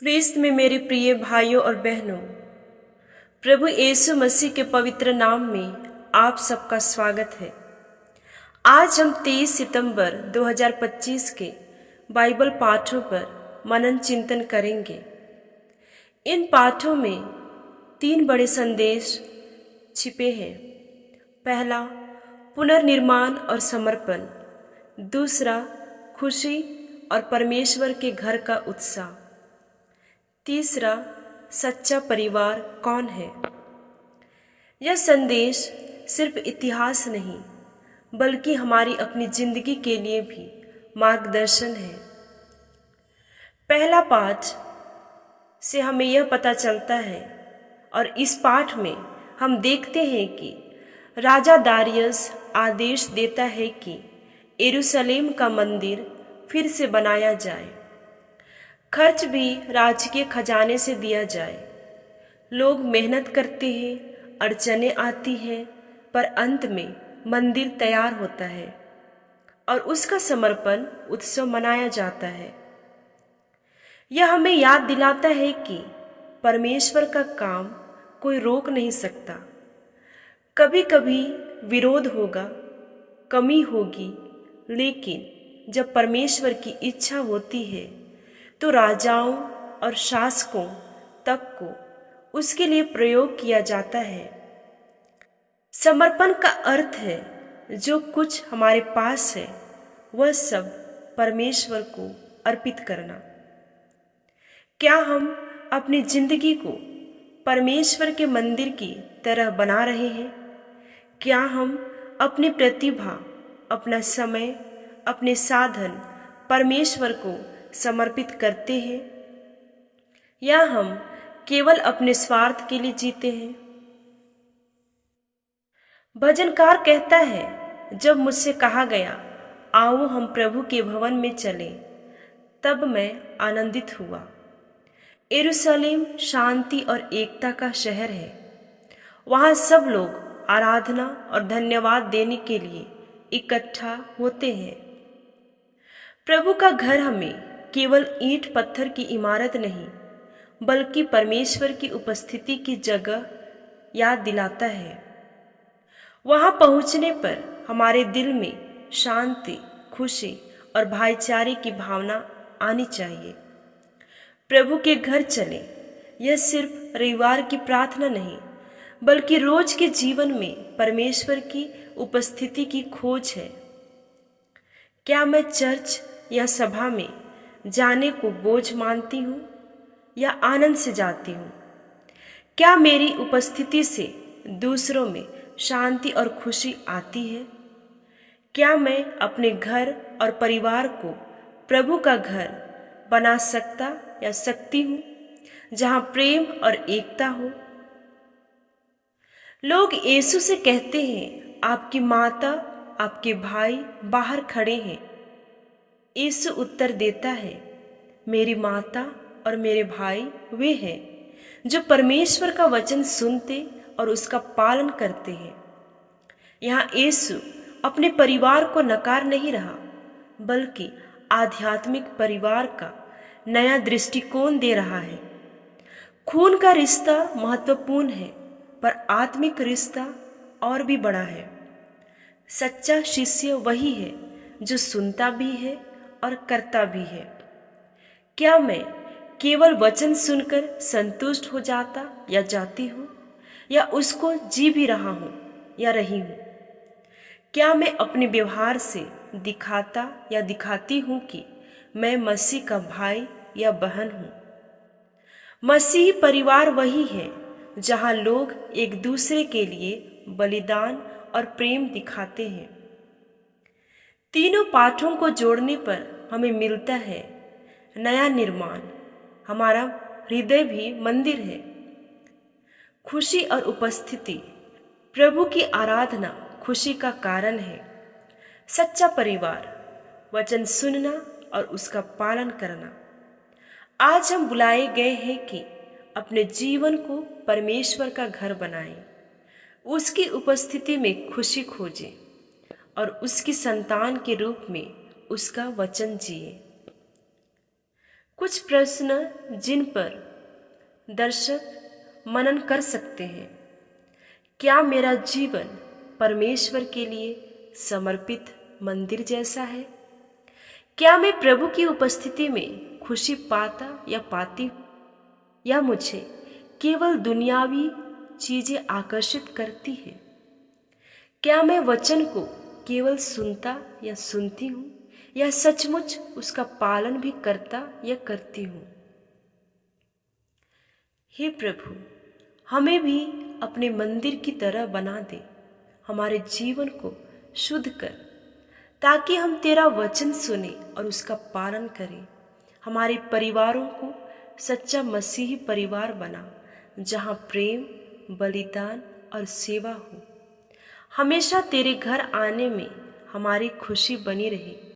ख्रीस्त में मेरे प्रिय भाइयों और बहनों, प्रभु यीशु मसीह के पवित्र नाम में आप सबका स्वागत है। आज हम 23 सितंबर 2025 के बाइबल पाठों पर मनन चिंतन करेंगे। इन पाठों में 3 बड़े संदेश छिपे हैं। पहला, पुनर्निर्माण और समर्पण। दूसरा, खुशी और परमेश्वर के घर का उत्साह। तीसरा, सच्चा परिवार कौन है। यह संदेश सिर्फ इतिहास नहीं बल्कि हमारी अपनी जिंदगी के लिए भी मार्गदर्शन है। पहला पाठ से हमें यह पता चलता है और इस पाठ में हम देखते हैं कि राजा दारियस आदेश देता है कि यरूशलेम का मंदिर फिर से बनाया जाए। खर्च भी राजकीय खजाने से दिया जाए। लोग मेहनत करते हैं, अड़चनें आती हैं, पर अंत में मंदिर तैयार होता है और उसका समर्पण उत्सव मनाया जाता है। यह हमें याद दिलाता है कि परमेश्वर का काम कोई रोक नहीं सकता। कभी कभी विरोध होगा, कमी होगी, लेकिन जब परमेश्वर की इच्छा होती है तो राजाओं और शासकों तक को उसके लिए प्रयोग किया जाता है। समर्पण का अर्थ है जो कुछ हमारे पास है वह सब परमेश्वर को अर्पित करना। क्या हम अपनी जिंदगी को परमेश्वर के मंदिर की तरह बना रहे हैं? क्या हम अपनी प्रतिभा, अपना समय, अपने साधन परमेश्वर को समर्पित करते हैं या हम केवल अपने स्वार्थ के लिए जीते हैं? भजनकार कहता है, जब मुझसे कहा गया आओ हम प्रभु के भवन में चलें, तब मैं आनंदित हुआ। यरूशलेम शांति और एकता का शहर है। वहाँ सब लोग आराधना और धन्यवाद देने के लिए इकट्ठा होते हैं। प्रभु का घर हमें केवल ईंट पत्थर की इमारत नहीं बल्कि परमेश्वर की उपस्थिति की जगह याद दिलाता है। वहां पहुंचने पर हमारे दिल में शांति, खुशी और भाईचारे की भावना आनी चाहिए। प्रभु के घर चलें, यह सिर्फ रविवार की प्रार्थना नहीं बल्कि रोज के जीवन में परमेश्वर की उपस्थिति की खोज है। क्या मैं चर्च या सभा में जाने को बोझ मानती हूँ या आनंद से जाती हूँ? क्या मेरी उपस्थिति से दूसरों में शांति और खुशी आती है? क्या मैं अपने घर और परिवार को प्रभु का घर बना सकता या सकती हूँ जहाँ प्रेम और एकता हो? लोग यीशु से कहते हैं, आपकी माता, आपके भाई बाहर खड़े हैं। यीशु उत्तर देता है, मेरी माता और मेरे भाई वे हैं जो परमेश्वर का वचन सुनते और उसका पालन करते हैं। यहाँ यीशु अपने परिवार को नकार नहीं रहा बल्कि आध्यात्मिक परिवार का नया दृष्टिकोण दे रहा है। खून का रिश्ता महत्वपूर्ण है पर आत्मिक रिश्ता और भी बड़ा है। सच्चा शिष्य वही है जो सुनता भी है और करता भी है। क्या मैं केवल वचन सुनकर संतुष्ट हो जाता या जाती हूँ या उसको जी भी रहा हूँ या रही हूँ? क्या मैं अपने व्यवहार से दिखाता या दिखाती हूँ कि मैं मसीह का भाई या बहन हूँ? मसीही परिवार वही है जहाँ लोग एक दूसरे के लिए बलिदान और प्रेम दिखाते हैं। तीनों पाठों को जोड़ने पर हमें मिलता है नया निर्माण। हमारा हृदय भी मंदिर है। खुशी और उपस्थिति, प्रभु की आराधना खुशी का कारण है। सच्चा परिवार, वचन सुनना और उसका पालन करना। आज हम बुलाए गए हैं कि अपने जीवन को परमेश्वर का घर बनाएं, उसकी उपस्थिति में खुशी खोजें और उसकी संतान के रूप में उसका वचन जिए। कुछ प्रश्न जिन पर दर्शक मनन कर सकते हैं। क्या मेरा जीवन परमेश्वर के लिए समर्पित मंदिर जैसा है? क्या मैं प्रभु की उपस्थिति में खुशी पाता या पाती हूँ, या मुझे केवल दुनियावी चीजें आकर्षित करती है? क्या मैं वचन को केवल सुनता या सुनती हूँ, या सचमुच उसका पालन भी करता या करती हूँ? हे प्रभु, हमें भी अपने मंदिर की तरह बना दे, हमारे जीवन को शुद्ध कर, ताकि हम तेरा वचन सुने और उसका पालन करें। हमारे परिवारों को सच्चा मसीही परिवार बना, जहाँ प्रेम, बलिदान और सेवा हो। हमेशा तेरे घर आने में हमारी खुशी बनी रहे।